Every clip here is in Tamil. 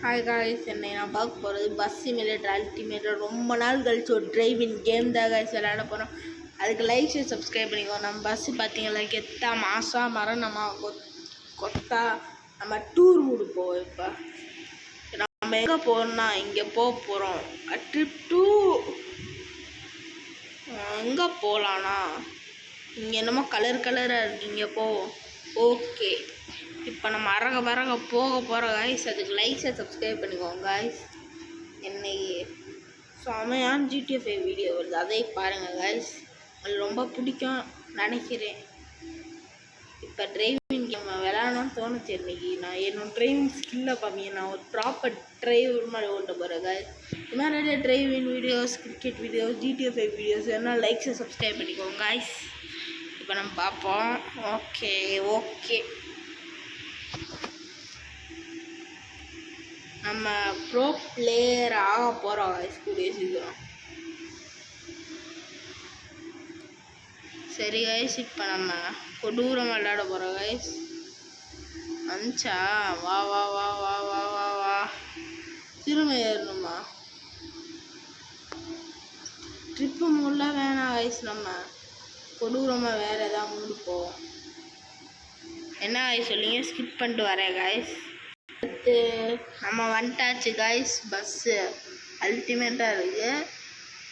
ஹாய் காய்ஸ், என்னை நான் பார்க்க போகிறது பஸ் சிமுலேட்டர் அல்டிமேட்டர். ரொம்ப நாள் கழிச்சு ஒரு டிரைவிங் கேம் தான் காய்ஸ் விளையாட போகிறோம். அதுக்கு லைக் ஷேர் சப்ஸ்கிரைப் பண்ணிக்கோ. நம்ம பஸ்ஸு பார்த்தீங்களா, கெத்தா மாசா மரணமாக கொத்தா நம்ம டூர் கொடுப்போம். இப்போ நம்ம எங்கே போகிறோம்னா இங்கே போகிறோம். ட்ரிப் டூ எங்கே போகலான்னா இங்கே என்னமோ கலராக இருக்குது, இங்கே போவோம். ஓகே, இப்போ நம்ம அரக போக போகிற காய்ஸ். அதுக்கு லைக் ஷேர் சப்ஸ்கிரைப் பண்ணிக்கோங்க காய்ஸ். என்னை செமையான GTA 5 வீடியோ வருது, அதை பாருங்கள் காய்ஸ். உங்களுக்கு ரொம்ப பிடிக்கும் நினைக்கிறேன். இப்போ டிரைவிங் கேம் விளையாடணும்னு தோணுச்சு. இன்னைக்கு நான் என்னோட டிரைவிங் ஸ்கில்லை பார்ப்பீங்க. நான் ஒரு ப்ராப்பர் டிரைவர் மாதிரி ஓட்ட போகிறேன் காய்ஸ். இது மாதிரி நிறைய driving videos, cricket videos, GTA 5 videos என்ன லைக் ஷேர் சப்ஸ்கிரைப் பண்ணிக்கோங்க காய்ஸ். இப்போ நம்ம பார்ப்போம். ஓகே நம்ம ப்ரோ பிளேயர் ஆக போகிறோம் காய்ஸ் கூடிய சீக்கிரம். சரி காய்ஸ், இப்போ நம்ம கொடூரம் விளையாட போகிறோம் காய்ஸ். வந்துச்சா? வா வா வா வா வா வா வா திரும்ப ஏறணுமா? ட்ரிப்பு மூடல வேணாம் காய்ஸ். நம்ம கொடூரமாக வேறு எதாவது மூடு போவோம். என்ன காய்ஸ் சொல்லிங்க? ஸ்கிப் பண்ணிட்டு வரேன் காய்ஸ். நம்ம வந்துட்டாச்சு காய்ஸ். பஸ்ஸு அல்டிமேட்டாக இருக்குது.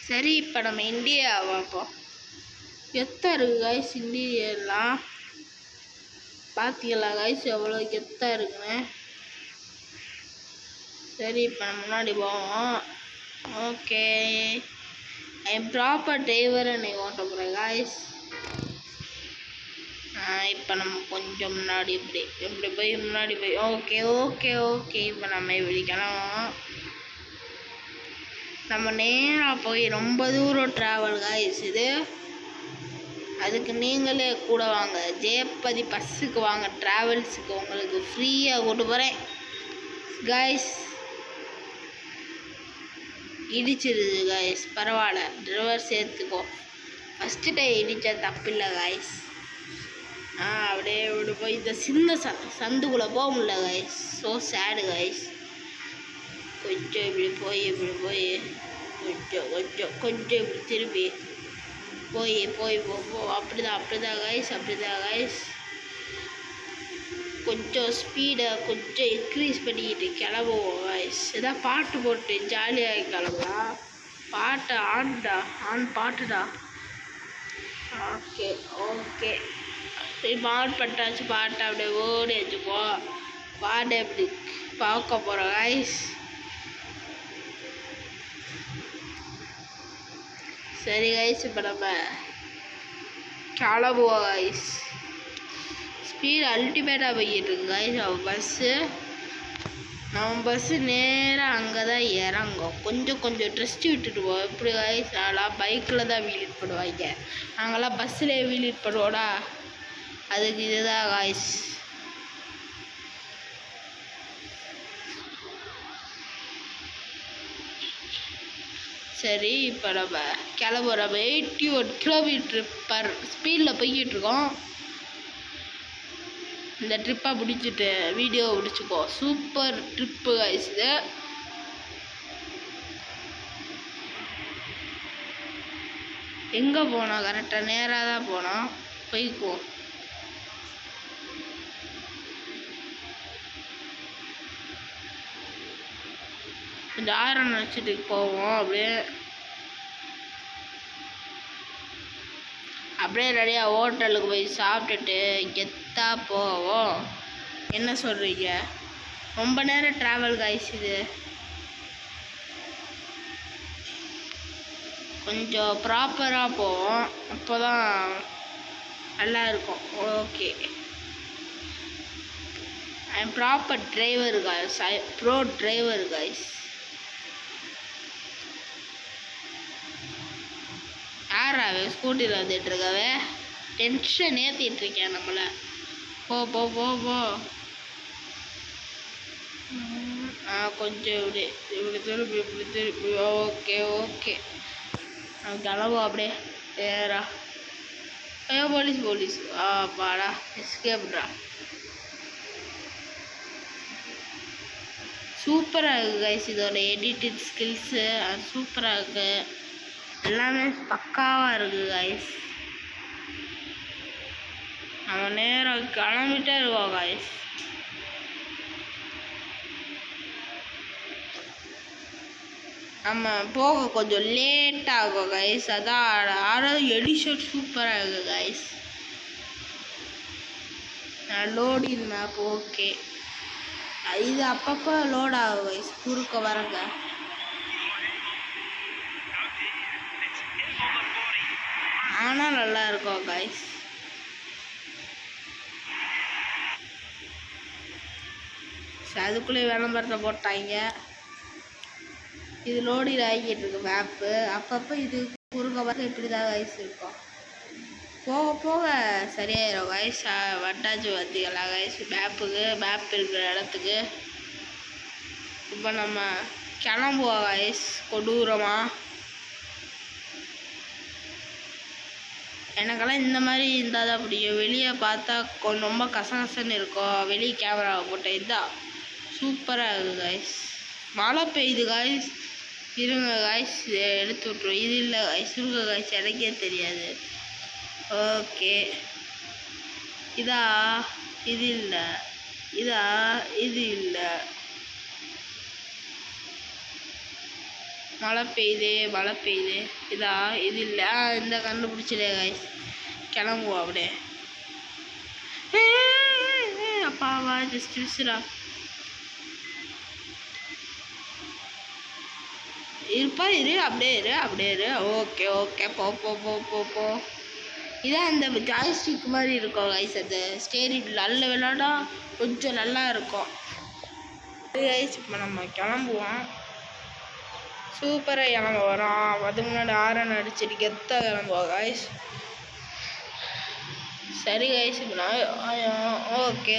சரி, இப்போ நம்ம இந்தியா பார்ப்போம். கெத்தாக இருக்குது காய்ஸ். இன்டீரியர்லாம் பார்த்தீங்களா காய்ஸ், எவ்வளோ கெத்தாக இருக்குன்னு. சரி, இப்போ நம்ம முன்னாடி போவோம். ஓகே, ஐம் ப்ராப்பர் டிரைவர் என்னை ஓட்ட போகிறேன் காய்ஸ். இப்போ நம்ம கொஞ்சம் முன்னாடி இப்படி போய் முன்னாடி போய் ஓகே இப்போ நம்ம இப்படி கிளம்புவோம். நம்ம நேராக போய் ரொம்ப தூரம் ட்ராவல் காய்ஸ் இது. அதுக்கு நீங்களே கூட வாங்க. ஜெயபதி பஸ்ஸுக்கு வாங்க, ட்ராவல்ஸுக்கு உங்களுக்கு ஃப்ரீயாக கூட்டு போகிறேன் காய்ஸ். இடிச்சிருது காய்ஸ், பரவாயில்ல, டிரைவர் சேர்த்துக்கோ. ஃபஸ்ட்டு டைம் இடித்தா தப்பில்லை காய்ஸ். அப்படியே இப்படி போய் இந்த சின்ன சந்துக்குள்ளே போக முடியல காய்ஸ். ஸோ சேடு காய்ஸ். கொஞ்சம் இப்படி போய் கொஞ்சம் இப்படி திருப்பி போய் அப்படிதான் காய்ஸ். கொஞ்சம் ஸ்பீடை கொஞ்சம் இன்க்ரீஸ் பண்ணிக்கிட்டு கிளம்புவோம் காய்ஸ். எதாவது பாட்டு போட்டு ஜாலியாக கிளம்பலாம். பாட்டை பாட்டுடா. ஓகே இப்போ ஆன் பண்ணிட்டாச்சு. பாட்டை அப்படியே ஓடி வச்சுப்போம். பாட்டை எப்படி பார்க்க போகிறோம் காய்ஸ். சரி காய்ஸ், இப்போ நம்ம கிளம்புவோம் காய்ஸ். ஸ்பீடு அல்டிமேட்டாக போய்கிட்டு இருக்கு காய்ஸ் நம்ம பஸ்ஸு நேராக அங்கே தான் இறங்கும். கொஞ்சம் ட்ரெஸ்ட்டு விட்டுட்டு போவோம். எப்படி காய்ஸ், நான்லாம் பைக்கில் தான் வீலிட் பண்ணுவாங்க. நாங்கள்லாம் பஸ்ஸில் வீலிட் பண்ணுவோடா. அதுக்கு இதுதான் காய்ஸ். சரி, இப்போ நம்ம கிளம்புறோம். 81 கிலோமீட்டர் பர் ஸ்பீடில் போய்கிட்டு இருக்கோம். இந்த ட்ரிப்பை பிடிச்சிட்டு வீடியோ பிடிச்சிக்கோ. சூப்பர் ட்ரிப்பு காய்ஸ் இது. எங்கே போனோம்? கரெக்டாக நேராக தான் போனோம். போய்க்குவோம். கொஞ்சம் ஆரம் நினச்சிட்டு போவோம். அப்படியே ரெடியாக ஹோட்டலுக்கு போய் சாப்பிட்டுட்டு கெத்தாக போவோம். என்ன சொல்கிறீங்க? ரொம்ப நேரம் ட்ராவல் காய்ஸ் இது. கொஞ்சம் ப்ராப்பராக போவோம், அப்போ தான் நல்லா இருக்கும். Okay, I'm proper driver guys. Bro driver guys. யாராவே ஸ்கூட்டியில் வந்துட்டுருக்காவே, டென்ஷன் ஏற்றிட்டுருக்கேன் நம்மளை. போ கொஞ்சம் இப்படி திருப்பி ஓகே கிளம்புவோம் அப்படியே நேரா. ஐயோ போலீஸ் பாடா, எஸ்கேப்டா. சூப்பராக இருக்குது கைஸ். இதோட எடிட்டிங் ஸ்கில்ஸு சூப்பராக இருக்குது. எல்லாமே பக்காவாக இருக்குது கைஸ். நம்ம நேரம் கிளம்பிட்டே இருக்கோம் கைஸ். நம்ம போக கொஞ்சம் லேட் ஆகும் கைஸ். அதான் ஆனால் எடிஷன் சூப்பராக இருக்குது கைஸ். Loading map okay. இது அப்பப்போ லோட் ஆகும் கைஸ், குறுக்க வரங்க. ஆனால் நல்லா இருக்கும் கைஸ். அதுக்குள்ளே விளம்பரத்தை போட்டாங்க. இது லோடில் ஆகிக்கிட்டு இருக்கு மேப்பு. அப்பப்போ இது குறுக்க பார்த்து இப்படி தான் கைஸ் இருக்கும். போக போக சரியாயிரும் கைஸ். வட்டாச்சு வத்திக்கலாம் கைஸ் மேப் இருக்கிற இடத்துக்கு. இப்போ நம்ம கிளம்புவோம் கைஸ் கொடூரமாக. எனக்கெல்லாம் இந்த மாதிரி இருந்தால் தான் பிடிக்கும். வெளியே பார்த்தா ரொம்ப கசகசன்னு இருக்கும். வெளியே கேமராவை போட்டேன். இதுதான் சூப்பராக இருக்குது கைஸ். மழை பெய்யுது கைஸ். இருங்க கைஸ், எடுத்து விட்ருவோம். இது இல்லை கைஸ், இருங்க கைஸ், எனக்கே தெரியாது. ஓகே, இதா இது இல்லை, இதா இது இல்லை. மழை பெய்யுது. இதா இது இல்லை. இந்த கண்டுபிடிச்சிடே கைஸ். கிளம்புவோம் அப்படியே. அப்பாவா ஜஸ்ட் மிஸ்ரா இருப்பா. அப்படியே இரு. ஓகே போ போ போ போ போ. இதான் இந்த ஜாய்ஸ்டிக் மாதிரி இருக்கும் கைஸ். அது ஸ்டேரிங் நல்ல விளையாடா கொஞ்சம் நல்லா இருக்கும் கைஸ். இப்போ நம்ம கிளம்புவோம். சூப்பராக கிளம்ப வரோம். அதுக்கு முன்னாடி ஆரன் அடிச்சுட்டு கெத்தாக கிளம்புவோம் கைஸ். சரி கைஸ், இப்போ நான் ஓகே.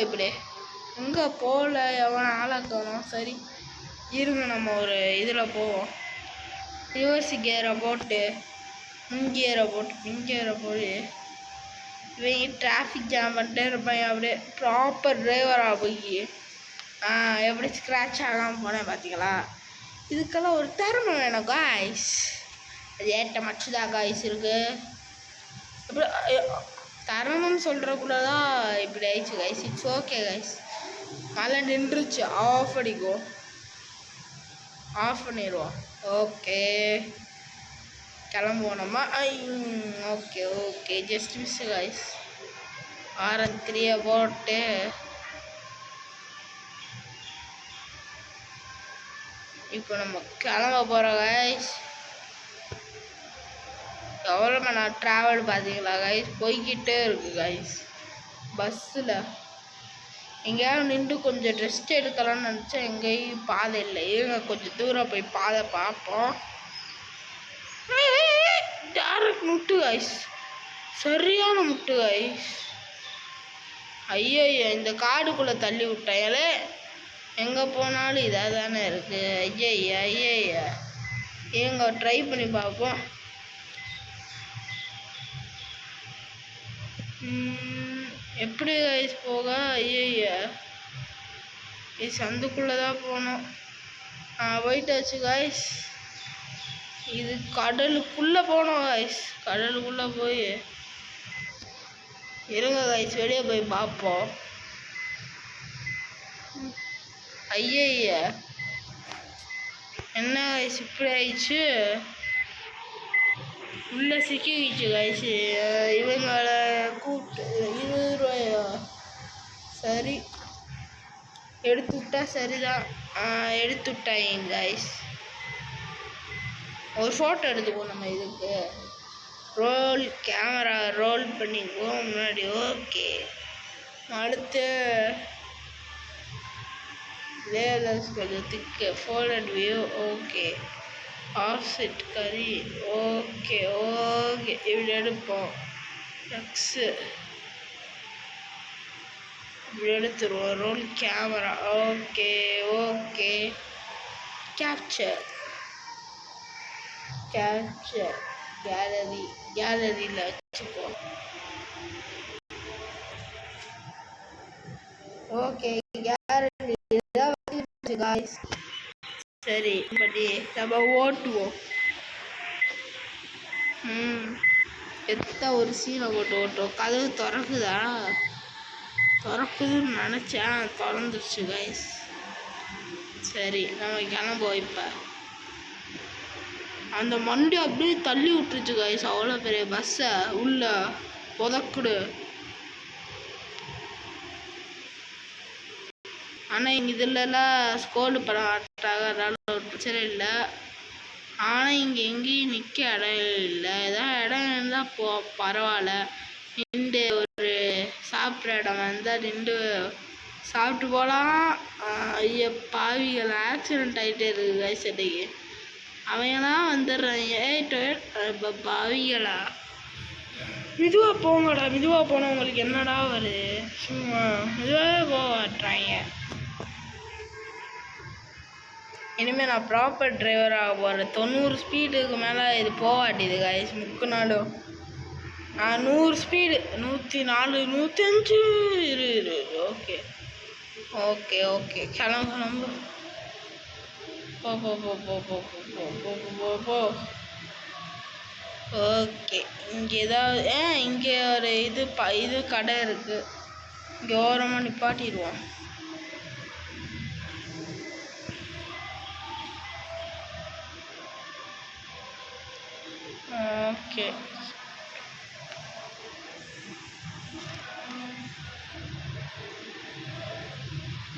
இப்படி எங்கே போகல, எவன் ஆளாக்கணும். சரி இருங்க, நம்ம ஒரு இதில் போவோம். ரிவர்ஸ் கியரை போட்டு இங்கேரை போட்டு இவங்க டிராஃபிக் ஜாம் பண்ணிட்டே இருப்பாங்க. அப்படியே ப்ராப்பர் டிரைவராக போய் எப்படி ஸ்க்ராட்ச் ஆகாமல் போனேன் பார்த்தீங்களா. இதுக்கெல்லாம் ஒரு திறமை வேணும் காய்ஸ். அது ஏட்ட மச்சுதான் காய்ஸ் இருக்குது. இப்படி தரணும்னு சொல்கிறக்குள்ள தான் இப்படி ஆயிடுச்சு கைஸ். It's okay guys. மழை நின்றுச்சு. ஆஃப் பண்ணிடுவோம். ஓகே கிளம்புவோம் நம்ம. Okay just miss guys. RN3 போட்டு இப்போ நம்ம கிளம்ப போகிறோம் கைஸ். எவ்வளோ மணி நேரம் ட்ராவல் பார்த்தீங்களா கைஸ். போய்கிட்டே இருக்கு கைஸ். பஸ்ஸில் எங்கேயாவது நின்று கொஞ்சம் ரெஸ்ட் எடுக்கலாம்னு நினச்சா எங்கேயும் பாதை இல்லை. இருங்க கொஞ்சம் தூரம் போய் பாதை பார்ப்போம். டேரக்ட் முட்டு கைஸ், சரியான முட்டு கைஸ். ஐயோ, இந்த காடுக்குள்ளே தள்ளி விட்டாங்களே. எங்கே போனாலும் இதாக தானே இருக்குது. ஐயா ஏங்க ட்ரை பண்ணி பார்ப்போம். எப்படி கைஸ் போக. இது சந்துக்குள்ளே தான் போகணும். போயிட்டாச்சு கைஸ். இது கடலுக்குள்ளே போகணும் கைஸ். கடலுக்குள்ளே போய் இருங்க கைஸ், வெளியே போய் பார்ப்போம். ஐயா என்ன கைஸ் இப்படி ஆயிடுச்சு. உள்ளே சிக்கிச்சு கைஸ். இவங்களை கூப்பிட்டு 20 ரூபாயா. சரி எடுத்து விட்டா சரிதான். எடுத்து விட்டாங்க கைஸ். ஒரு ஃபோட்டோ எடுத்துக்குவோம் நம்ம. இதுக்கு கேமரா ரோல் பண்ணிக்குவோம் முன்னாடி. ஓகே, அடுத்து லேயர்ஸ் கொஞ்சம் திக்கு. Folded view okay. ஆஃப்செட் கறி ஓகே. இப்படி எடுப்போம். எக்ஸு இப்படி எடுத்துருவோம். Role camera okay. கேப்சர் கேலரியில் வச்சுப்போம். Okay guys. சரி பட்டி நம்ம ஓட்டுவோம். ஒரு சீனை போட்டு ஓட்டுவோம். கதவு திறக்குதா? திறக்குதுன்னு நினச்சேன், திறந்துருச்சு காய்ஸ். சரி நம்ம கிளம்போம். இப்போ அந்த மண்டி அப்படியே தள்ளி விட்டுருச்சு காய்ஸ். அவ்வளோ பெரிய பஸ்ஸை உள்ள புதக்குடு. ஆனால் இங்கே இதுலலாம் ஸ்கோடு பண்ண மாட்டாங்க, அதனால ஒரு பிரச்சனை இல்லை. ஆனால் இங்கே எங்கேயும் நிற்க இடம் இல்லை. ஏதாவது இடம் இருந்தால் பரவாயில்ல. நின்று ஒரு சாப்பிட்ற இடம் வந்தால் நின்று சாப்பிட்டு போகலாம். ஐயா பாவிகள், ஆக்சிடெண்ட் ஆகிட்டே இருக்குது காய்ஸ். அன்றைக்கி அவங்களாம் வந்துடுறாங்க. இப்போ பாவிகளா, மெதுவாக போங்கடா. மெதுவாக போனவங்களுக்கு என்னடா வருது? சும்மா மெதுவாக போவாட்டுறாங்க. இனிமேல் நான் ப்ராப்பர் டிரைவராக போகிறேன். 90 ஸ்பீடுக்கு மேலே இது போகாட்டிது காய்ஸ். முக்குனாலும் நான் 100 ஸ்பீடு, 104, 105 இரு. ஓகே ஓகே ஓகே கிளம்பு. போ போ போ போ போ போ போ போ போ. ஓகே, இங்கே ஏதாவது இங்கே ஒரு இது கடை இருக்குது. இங்கே ஓரமாக நிப்பாட்டிடுவோம். ஓகே,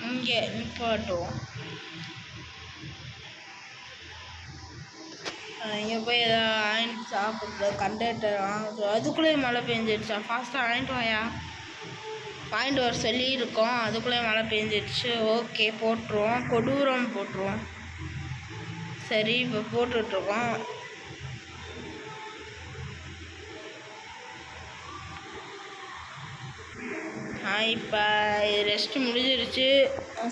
இங்கே நிப்பாட்டுவோம். இங்கே போய் ஏதாவது வாங்கிட்டு சாப்பிட்ற கண்டக்டர் வாங்க. அதுக்குள்ளேயே மழை பெஞ்சிடுச்சா? ஃபாஸ்ட்டாக வாங்கிட்டு வாயா. வாங்கிட்டு வர சொல்லியிருக்கோம், அதுக்குள்ளேயே மழை பெஞ்சிடுச்சு. ஓகே போட்டுருவோம். கொடூரம் போட்டுருவோம். சரி இப்போ போட்டுட்ருக்கோம். இப்போ ரெஸ்ட்டு முடிஞ்சிருச்சு.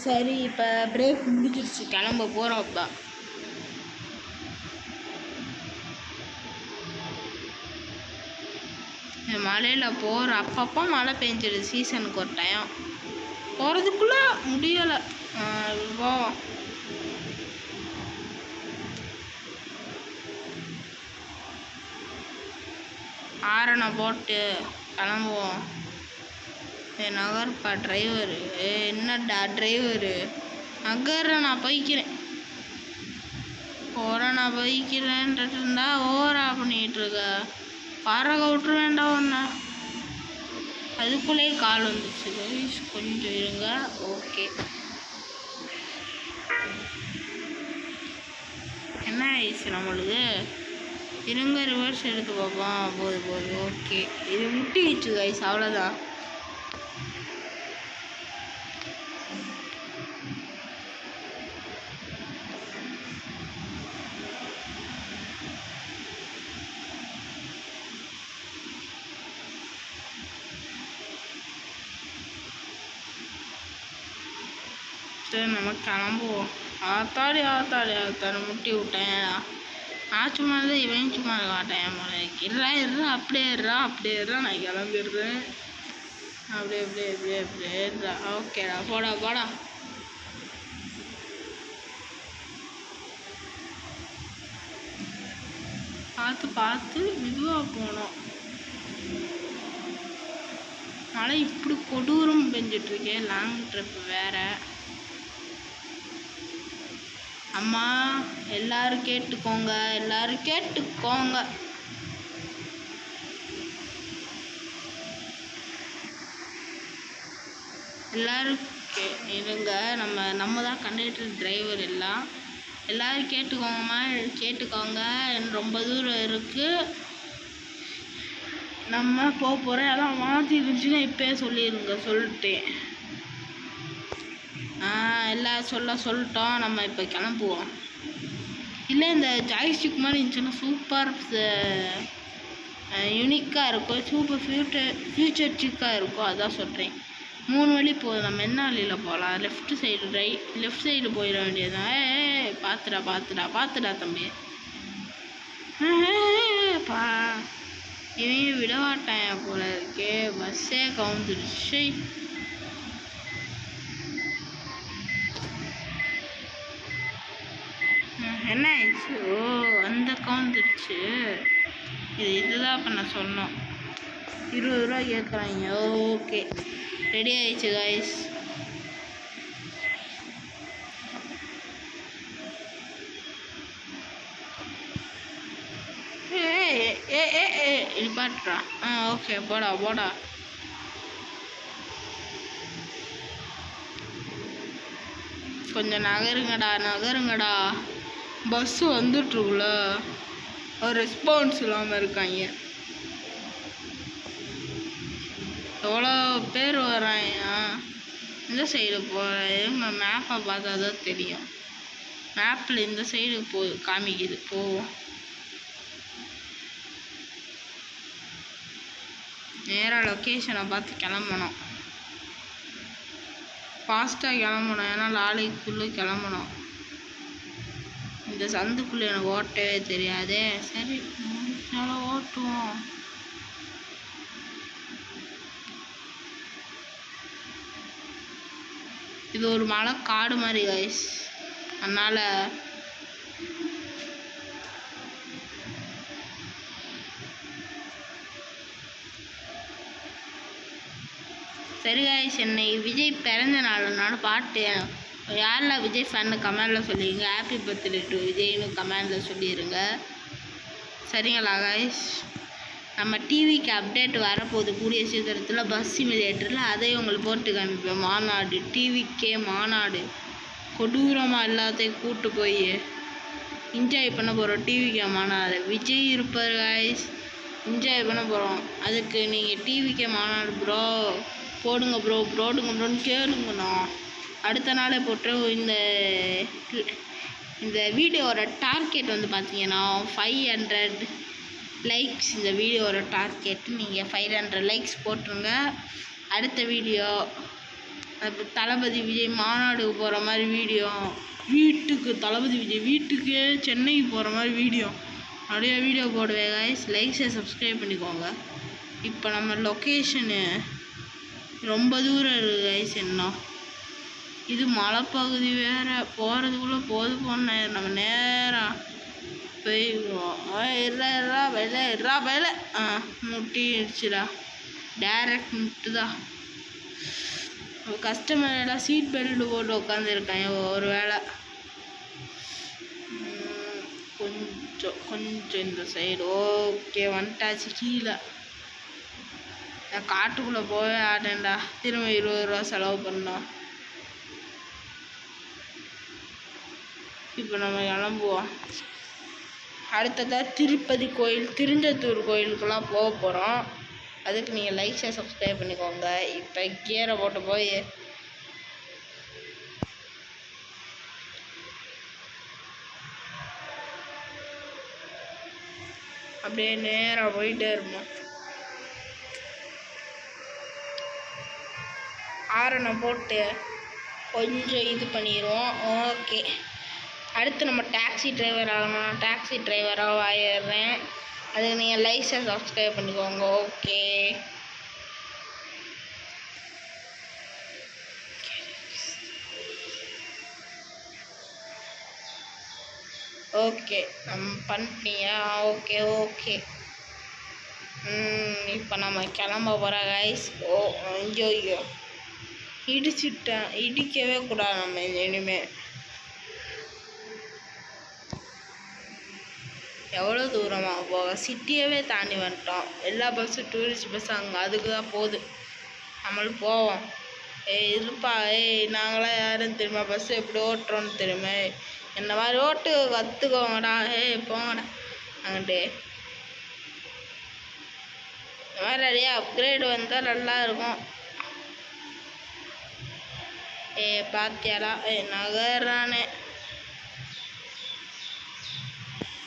சரி இப்போ பிரேக் முடிஞ்சிருச்சு, கிளம்ப போகிறோம். இப்போ மழையில் போகிற அப்பப்போ மழை பெஞ்சிடுது. சீசனுக்கு ஒரு டைம் போகிறதுக்குள்ளே முடியலை. போவோம். ஆரணை போட்டு கிளம்புவோம். நகர்ப்பா டிரைவரு. என்னடா டிரைவரு, நகர நான் போய்க்கிறேன். நான் போய்க்கிறேன்ட்டு இருந்தா ஓவரா பண்ணிகிட்ருக்க. பறக விட்டுரு வேண்டாம் ஒன்று. அதுக்குள்ளேயே கால் வந்துச்சு. கொஞ்சம் இருங்க. ஓகே, என்ன ஆயிடுச்சு நம்மளுக்கு? இருங்க, ரிவர்ஸ் எடுத்து பார்ப்போம். போது. ஓகே, இது முட்டிடுச்சு கைஸ், அவ்வளோதான். சரி நம்ம கிளம்புவோம். ஆத்தாடி முட்டி விட்டேன். நான் சும்மா இருந்தால் இவன் சும்மா இருக்க மாட்டேன். இல்லை அப்படியே இருறா நான் கிளம்பிடுறேன். அப்படியே இருறா. ஓகேடா, போடா. பார்த்து மெதுவாக போனோம். மழை இப்படி கொடூரம் பெஞ்சிட்ருக்கேன். லாங் ட்ரிப் வேறு. அம்மா எல்லாரும் கேட்டுக்கோங்க. எல்லாரும் இருங்க. நம்ம தான் கண்டக்டர் டிரைவர். எல்லாரும் கேட்டுக்கோங்க. ரொம்ப தூரம் இருக்குது, நம்ம போகிறோம். எல்லாம் மாற்றி இருந்துச்சுன்னா இப்போயே சொல்லிட்டேன். எல்லாம் சொல்லிட்டோம். நம்ம இப்போ கிளம்புவோம். இல்லை இந்த ஜாய்ஸ்டிக் மாதிரி இருந்துச்சுன்னா சூப்பர் யூனிக்காக இருக்கும். சூப்பர் ஃபியூச்சரிஸ்டிக்காக இருக்கும். அதான் சொல்கிறேன். 3 வழி போதும். நம்ம என்ன வழியில் போகலாம்? லெஃப்ட் சைடு போயிட வேண்டியதுதான். பார்த்துடா தம்பி. இவங்க விடமாட்டான் போல இருக்கே. பஸ்ஸே கவுந்துடுச்சு. என்ன ஆயிடுச்சு? ஓ, அந்த கவுந்துடுச்சு. இதுதான் பண்ண சொன்னோம். 20 ரூபா கேட்குறாங்க. ஓகே, ரெடி ஆயிடுச்சு காய்ஸ். இப்பாட்றா. ஓகே, போடா போடா. கொஞ்சம் நகருங்கடா. பஸ் வந்துட்டுருக்குல, ஒரு ரெஸ்பான்ஸ் இல்லாமல் இருக்காங்க. எவ்வளோ பேர் வராங்க. இந்த சைடு போகிறேன். மேப்பை பார்த்தா தான் தெரியும். மேப்பில் இந்த சைடு காமிக்குது. போவோம். நேராக லொக்கேஷனை பார்த்து கிளம்பணும். ஃபாஸ்ட்டாக கிளம்பணும், ஏன்னா லாலைக்குள்ளே கிளம்பணும். இந்த சந்துக்குள்ளே எனக்கு ஓட்டவே தெரியாதே. சரி, நல்லா ஓட்டுவோம். இது ஒரு மலை காடு மாதிரி கைஸ், அதனால் சரி கைஸ். என்னை விஜய் பிறந்த நாள்னால பாட்டு யாரெல்லாம் விஜய் ஃபேன்னு கமெண்டில் சொல்லிடுங்க. ஹாப்பி பர்த்டே டு விஜய்னு கமெண்டில் சொல்லிடுங்க. சரிங்களா கைஸ்? நம்ம டிவிக்கு அப்டேட் வரப்போகுது கூடிய சீக்கிரத்தில். பஸ் சிமுலேட்டரில் அதையும் உங்களுக்கு போட்டு காமிப்பேன். மாநாடு, டிவிக்கே மாநாடு. கொடூரமாக எல்லாத்தையும் கூப்பிட்டு போய் என்ஜாய் பண்ண போகிறோம். டிவிக்கே மாநாடு விஜய் இருப்பார் கைஸ். என்ஜாய் பண்ண போகிறோம். அதுக்கு நீங்கள் டிவிக்கே மாநாடு ப்ரோ போடுங்க ப்ரோன்னு கேளுங்கண்ணா. அடுத்த நாளே போட்டுரும். இந்த வீடியோவோட டார்கெட் வந்து பார்த்தீங்கன்னா 500 லைக்ஸ். இந்த வீடியோவோட டார்கெட் நீங்கள் 500 லைக்ஸ் போட்டுருங்க. அடுத்த வீடியோ தளபதி விஜய் மாநாடுக்கு போகிற மாதிரி வீடியோ, தளபதி விஜய் வீட்டுக்கு சென்னைக்கு போகிற மாதிரி வீடியோ, நிறைய வீடியோ போடுவேன் கைஸ். லைக்ஸை சப்ஸ்கிரைப் பண்ணிக்கோங்க. இப்போ நம்ம லொக்கேஷனு ரொம்ப தூரம் இருக்குது கைஸ். என்ன இது மலைப்பகுதி வேறு, போகிறதுக்குள்ளே போன நம்ம நேராக போய்வோம். வெள்ளை முட்டிடுச்சுடா. டேரக்ட் முட்டுதா. கஸ்டமர் எல்லாம் சீட் பெல்ட் போட்டு உட்காந்துருக்காங்க. ஒரு வேளை கொஞ்சம் இந்த சைடு. ஓகே, வந்துட்டாச்சு. கீழே நான் காட்டுக்குள்ளே போய் ஆட்டேன்டா. திரும்ப 20 ரூபா செலவு பண்ணோம். இப்போ நம்ம கிளம்புவோம். அடுத்ததாக திருப்பதி கோயில், திருஞ்செந்தூர் கோயிலுக்கெல்லாம் போக போகிறோம். அதுக்கு நீங்கள் லைக்ஸை சப்ஸ்கிரைப் பண்ணிக்கோங்க. இப்போ கீரை போட்டு போய் அப்படியே நேராக போயிட்டே இருப்போம். ஆரணை போட்டு கொஞ்சம் இது பண்ணிடுவோம். ஓகே, அடுத்து நம்ம டாக்ஸி டிரைவர் ஆகணும். டாக்ஸி டிரைவராக ஆயிடுறேன். அதுக்கு நீங்கள் லைக்ஸை சப்ஸ்கிரைப் பண்ணிக்கோங்க. ஓகே, ஓகே நம்ம பண்ணிட்டீங்க. ஓகே இப்போ நம்ம கிளம்ப போகிறோம் கைஸ். ஐயோ இடிச்சிட்டேன். இடிக்கவே கூடாது நம்ம இனிமேல். எவ்வளோ தூரமாக போக, சிட்டியவே தாண்டி வந்துட்டோம். எல்லா பஸ்ஸும் டூரிஸ்ட் பஸ் அங்கே அதுக்கு தான் போகுது. நம்மளும் போவோம். இருப்பா. நாங்களாம் யாரும் தெரியுமா பஸ்ஸு எப்படி ஓட்டுறோன்னு தெரியுமா? என்ன மாதிரி ஓட்டு கற்றுக்கோங்கடா. போங்கடா அங்கிட்டு. இந்த மாதிரி நிறையா அப்கிரேடு வந்தால் நல்லா இருக்கும். பாத்தியாடா நகரானே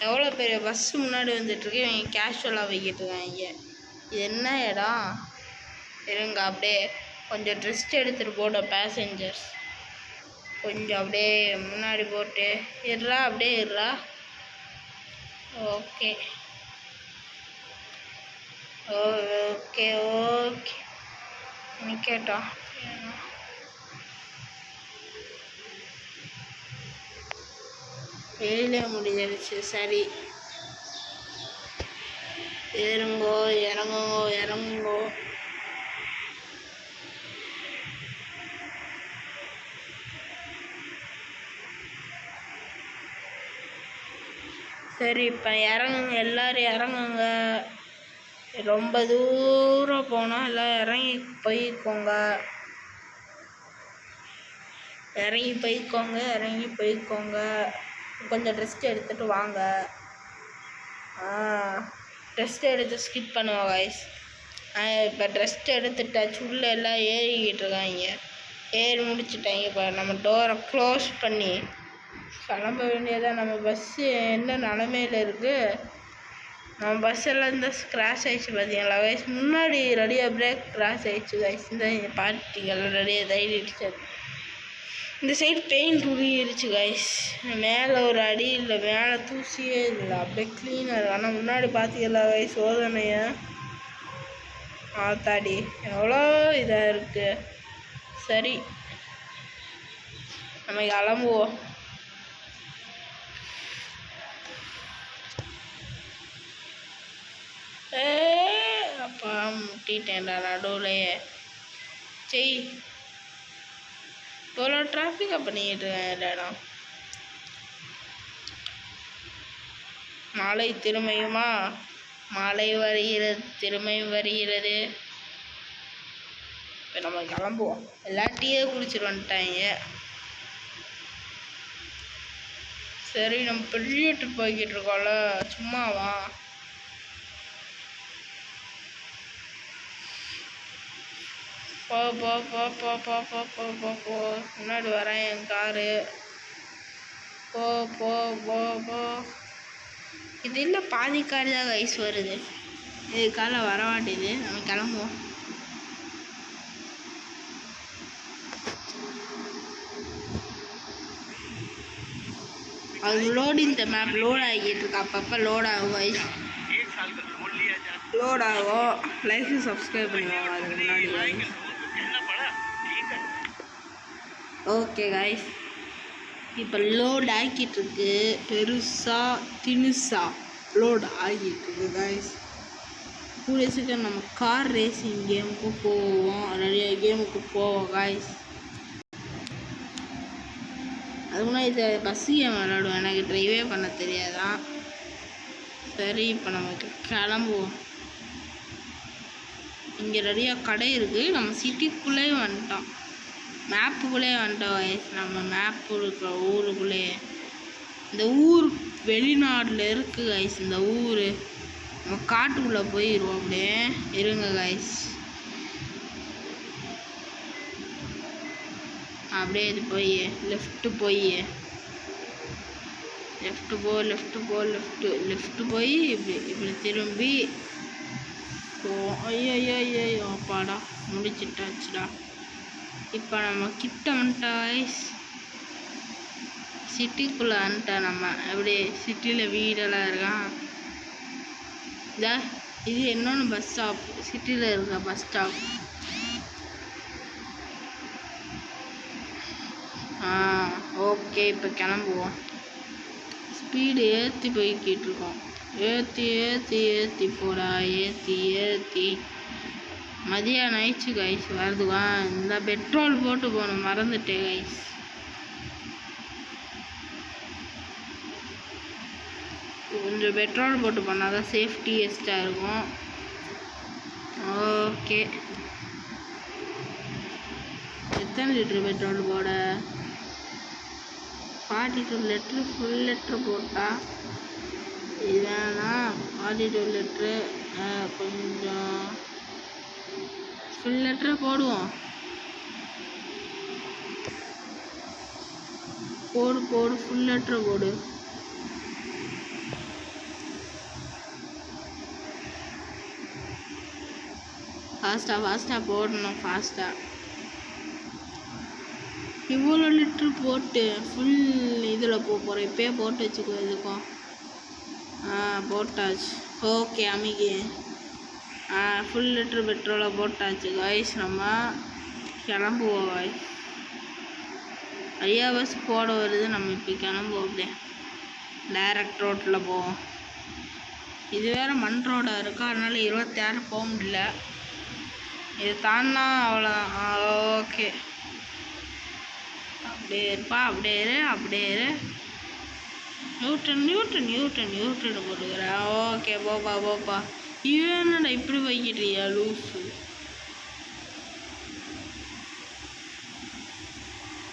எவ்வளோ பெரிய பஸ்ஸு முன்னாடி வந்துட்டுருக்கு. இவங்க கேஷுவலாக வைக்கிட்டு இருக்காங்க. இது என்ன இடம்? இருங்க, அப்படியே கொஞ்சம் ட்ரெஸ்ட் எடுத்துகிட்டு போட்டோம் பேசஞ்சர்ஸ். கொஞ்சம் அப்படியே முன்னாடி போட்டு அப்படியே இருறா. ஓகே, ஓகே ஓகே நீ கேட்டா வெளியில முடிஞ்சிருச்சு. சரி ஏறுங்கோ இறங்குங்கோ இறங்குங்கோ. சரி இப்போ இறங்குங்க, எல்லோரும் இறங்குங்க. ரொம்ப தூரம் போனால் எல்லாம் இறங்கி போய்க்கோங்க, இறங்கி போய்க்கோங்க. கொஞ்சம் ரெஸ்ட் எடுத்துகிட்டு வாங்க. ரெஸ்ட் எடுத்து ஸ்கிப் பண்ணுவோம் கைஸ். இப்போ ரெஸ்ட் எடுத்துட்டாச்சு. உள்ள எல்லாம் ஏறிக்கிட்டு இருக்காங்க. ஏறி முடிச்சுட்டாங்க. இப்போ நம்ம டோரை க்ளோஸ் பண்ணி கிளம்ப வேண்டியதான். நம்ம பஸ்ஸு என்ன நிலமையில் இருக்குது? நம்ம பஸ்ஸெல்லாம் இந்த கிராஷ் ஆகிடுச்சு பார்த்தீங்களா கைஸ்? முன்னாடி ரெடியாக பிரேக் கிராஷ் ஆகிடுச்சு கைஸ். இந்த பார்ட்டிகள் ரெடியாக தைரிடுச்சு. இந்த சைடு பெயிண்ட் உருகிருச்சு கைஸ். மேலே ஒரு அடி இல்லை, மேலே தூசியே இல்லை, அப்படியே க்ளீனாக இருக்குது. ஆனால் முன்னாடி பார்த்தீங்களா கைஸ் சோதனையை? ஆத்தாடி எவ்வளோ இதாக இருக்குது. சரி நம்ம கிளம்புவோம். அப்பா முட்டிட்டேன்டா நடுவுலையே. செய் இவ்வளோ டிராஃபிக்காக பண்ணிக்கிட்டு இருக்கேன் இடம். மாலை திரும்பியுமா? மாலை வருகிறது, திரும்பியும் வருகிறது. இப்போ நம்ம கிளம்புவோம். எல்லாத்தையே குடிச்சிட்டு வந்துட்டாங்க. சரி நம்ம பெரிய ட்ரிப் போய்கிட்டு இருக்கோம்ல, சும்மாவா? போ போ போ போ போ போ போ போ போ முன்னாடி வரேன் என் காரு. போ போ போ போ. இது இல்லை பாதி கார் தான் கைஸ் வருது. இது காலை வர மாட்டேது. நம்ம கிளம்புவோம். அது லோடிங் இந்த மேப் லோட் ஆகிட்டு இருக்கு. அப்பப்போ லோட் ஆகும் கைஸ், லோட் ஆகும். லைக் சப்ஸ்கிரைப் பண்ணிக்கோங்க அதுக்கு முன்னாடி கைஸ். ஓகே கைஸ், இப்போ லோட் ஆகிட்டுருக்கு. பெருசாக தினுசாக லோட் ஆகிட்டுருக்கு கைஸ். கூடிய சீக்கிரம் நம்ம கார் ரேசிங் கேமுக்கு போவோம். நிறைய கேமுக்கு போவோம் கைஸ். அது முன்னாடி இதை பஸ் கேம் விளாடுவோம். எனக்கு ட்ரைவே பண்ண தெரியாதான். சரி இப்போ நமக்கு கிளம்புவோம். இங்கே நிறையா கடை இருக்குது. நம்ம சிட்டிக்குள்ளேயே வந்துட்டோம், மேப்புக்குள்ளே வந்துட்டோம் வயசு. நம்ம மேப்பு இருக்கிற ஊருக்குள்ளே. இந்த ஊர் வெளிநாட்டில் இருக்குது கைஸ். இந்த ஊர் நம்ம காட்டுக்குள்ளே போயிடுவோம். அப்படியே இருங்க கைஸ். அப்படியே இது போய் லெஃப்ட்டு போய் லெஃப்ட்டு போய் இப்படி திரும்பி போவோம். ஐயோ அப்பாடா முடிச்சிட்டாச்சுடா. இப்போ நம்ம கிட்ட வந்துட்டோம் கைஸ். சிட்டிக்குள்ளே வந்துட்டோம் நம்ம. எப்படி சிட்டியில் வீடெல்லாம் இருக்கான். இது இன்னொன்று பஸ் ஸ்டாப், சிட்டியில் இருக்க பஸ் ஸ்டாப். ஓகே இப்போ கிளம்புவோம். ஸ்பீடு ஏற்றி போய்கிட்டு இருக்கோம். ஏற்றி போடா, ஏற்றி. மதியானம் ஆயிடுச்சு கைஸ். வருதுவா? இந்த பெட்ரோல் போட்டு போகணும், மறந்துட்டேன் கைஸ். கொஞ்சம் பெட்ரோல் போட்டு போனால் தான் சேஃப்டியஸ்ட்டாக இருக்கும். ஓகே எத்தனை லிட்ரு பெட்ரோல் போட? 42 லிட்ரு. ஃபுல் லிட்ரு போட்டால் இது வேணாம். 42 லிட்ரு கொஞ்சம் ஃபுல் லிட்ரு போடுவோம். போடு ஃபுல் லிட்ரு போடு. ஃபாஸ்ட்டாக போடணும், ஃபாஸ்ட்டாக. இவ்வளோ லிட்ரு போட்டு ஃபுல் இதில் போகிறோம். இப்போயே போட்டு வச்சுக்கோ. இதுக்கும் போட்டாச்சு. ஓகே அமிகி ஃபுல் லிட்டர் பெட்ரோலை போட்டாச்சு காய்ஸ். நம்ம கிளம்புவோம் காய்ஸ். ஐயா பஸ் போட வருது. நம்ம இப்போ கிளம்புவோம். அப்படியே டைரக்ட் ரோட்டில் போவோம். இது வேறு மண் ரோடாக இருக்கா, அதனால் 26 போக முடியல. இது தாண்டினா அவ்வளோதான். ஓகே, அப்படியே இருப்பா. அப்படியே இரு. நியூட்டன் போட்டுக்கிறேன். ஓகே, போப்பா. இவன் என்னடா இப்படி போய்கிட்டியா லூஸு?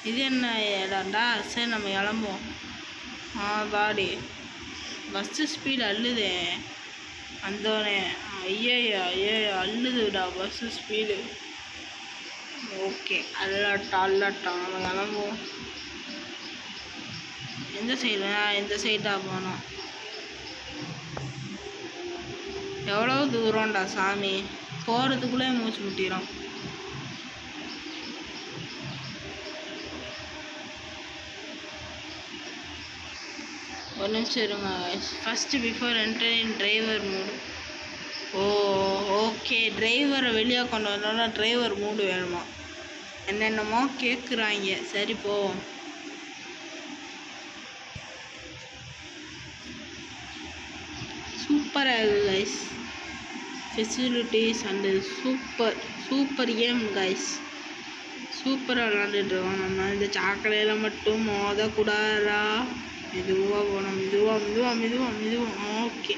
இது என்ன இடம்டா? சரி, நம்ம கிளம்புவோம். பாடி பஸ்ஸு ஸ்பீடு அள்ளுதே. வந்தோடனே ஐயோ அள்ளுதுடா பஸ்ஸு ஸ்பீடு. ஓகே, அல்லாட்டம். நம்ம கிளம்புவோம். எந்த சைடு? இந்த சைடாக போனோம். எவ்வளோ தூரம்டா சாமி, போகிறதுக்குள்ளே மூச்சு முட்டிடும். ஒரு நிமிஷம் இருங்க. ஃபஸ்ட்டு பிஃபோர் என்டரிங் டிரைவர் மூடு. ஓகே, டிரைவரை வெளியே கொண்டு வந்தோன்னா டிரைவர் மூடு வேணுமா? என்னென்னமோ கேட்குறாங்க. சரி, போவோம். சூப்பராக இருக்குது guys. Facilities and super game guys. சூப்பராக விளாண்டுட்ருக்கோம். நம்ம இந்த சாக்கடையில் மட்டும் மோதக்கூடாதா? மெதுவாக போனோம். மெதுவாக. ஓகே,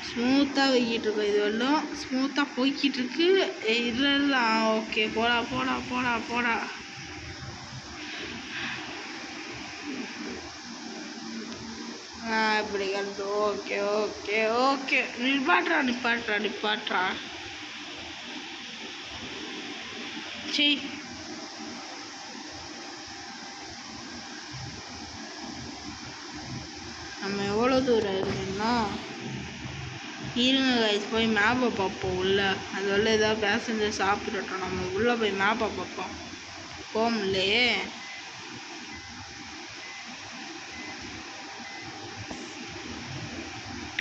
ஸ்மூத்தாக போய்கிட்டு இருக்கோம். இது வரலாம் ஸ்மூத்தாக போய்கிட்டு இருக்கு. இல்லை. ஓகே, போடா. இப்படி கண்டு. ஓகே. நிப்பாட்றா. சரி, நம்ம எவ்வளோ தூரம் இருக்குன்னா, இருங்க கைஸ், போய் மேப்பை பார்ப்போம் உள்ள. அது உள்ள ஏதாவது பேசஞ்சர் சாப்பிடட்டும். நம்ம உள்ளே போய் மேப்பை பார்ப்போம். போக முடியலையே.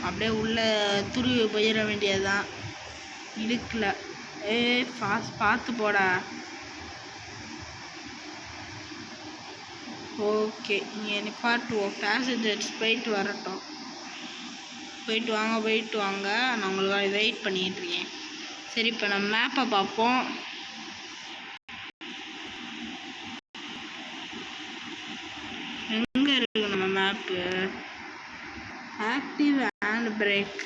அப்படியே உள்ளே துருவி போயிட வேண்டியதுதான். இடுக்கல. பார்த்து போடா. ஓகே, இங்கே நிப்பாட்டுவோம். பேசஞ்சர்ஸ் போயிட்டு வரட்டும். போயிட்டு வாங்க. நான் உங்களுக்காக வெயிட் பண்ணிகிட்ருக்கேன். சரி, இப்போ நம்ம மேப்பை பார்ப்போம். எங்கே இருக்குது நம்ம map? Active hand brake.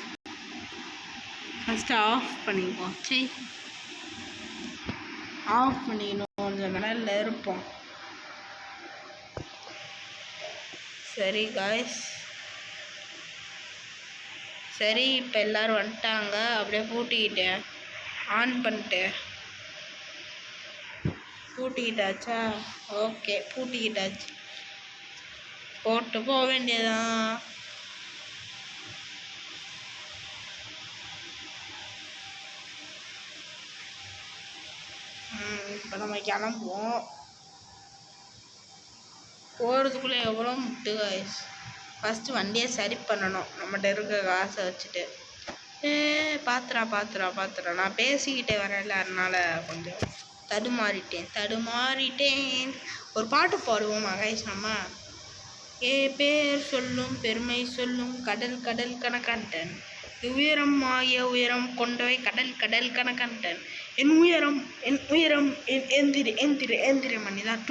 First off பண்ணிக்குவோம். சரி, ஆஃப் பண்ணிக்கணும். கொஞ்சம் கடலில் இருப்போம். சரி காய்ஸ். சரி, இப்போ எல்லோரும் வந்துட்டாங்க. அப்படியே பூட்டிக்கிட்டேன். ஆன் பண்ணிட்டேன். பூட்டிக்கிட்டாச்சா? ஓகே, பூட்டிக்கிட்டாச்சு. போட்டு போக வேண்டியதான். இப்போ நம்ம கிளம்புவோம். போகிறதுக்குள்ளே எவ்வளோ முட்டு காய்ஸ். ஃபஸ்ட்டு வண்டியை சரி பண்ணணும். நம்மகிட்ட இருக்க காசை வச்சுட்டு. பாத்துறா. நான் பேசிக்கிட்டே வரல, அதனால கொஞ்சம் தடுமாறிட்டேன். ஒரு பாட்டு பாடுவோம் காய்ஸ். நம்ம பேர் சொல்லும் பெருமை சொல்லும் கடல் கணக்கண்டன். உயரம் ஆகிய உயரம் கொண்டவை கடல் கணக்கண்டன். என் உயரம் எந்திர மணிதான்.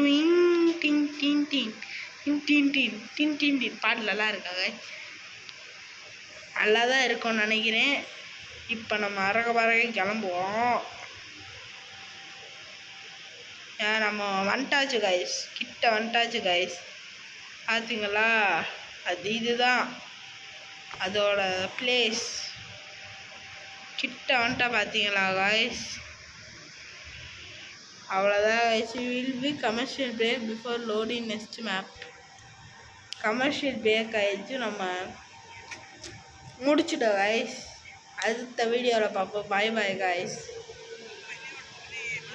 டின் பாட்டு நல்லா இருக்காங்க. நல்லா தான் இருக்கும்னு நினைக்கிறேன். இப்போ நம்ம அரக கிளம்புவோம். நம்ம வந்துட்டாச்சு கைஸ். கிட்ட வந்துட்டாச்சு கைஸ். பார்த்தீங்களா? இதுதான் அதோட பிளேஸ். கிட்ட வந்துட்டா பார்த்தீங்களா கைஸ்? அவ்வளோதான் guys. Will be commercial break before loading next map. Commercial break ஆகிடுச்சு. நம்ம முடிச்சிட்டோம் கைஸ். அடுத்த வீடியோவில் பார்ப்போம். Bye guys.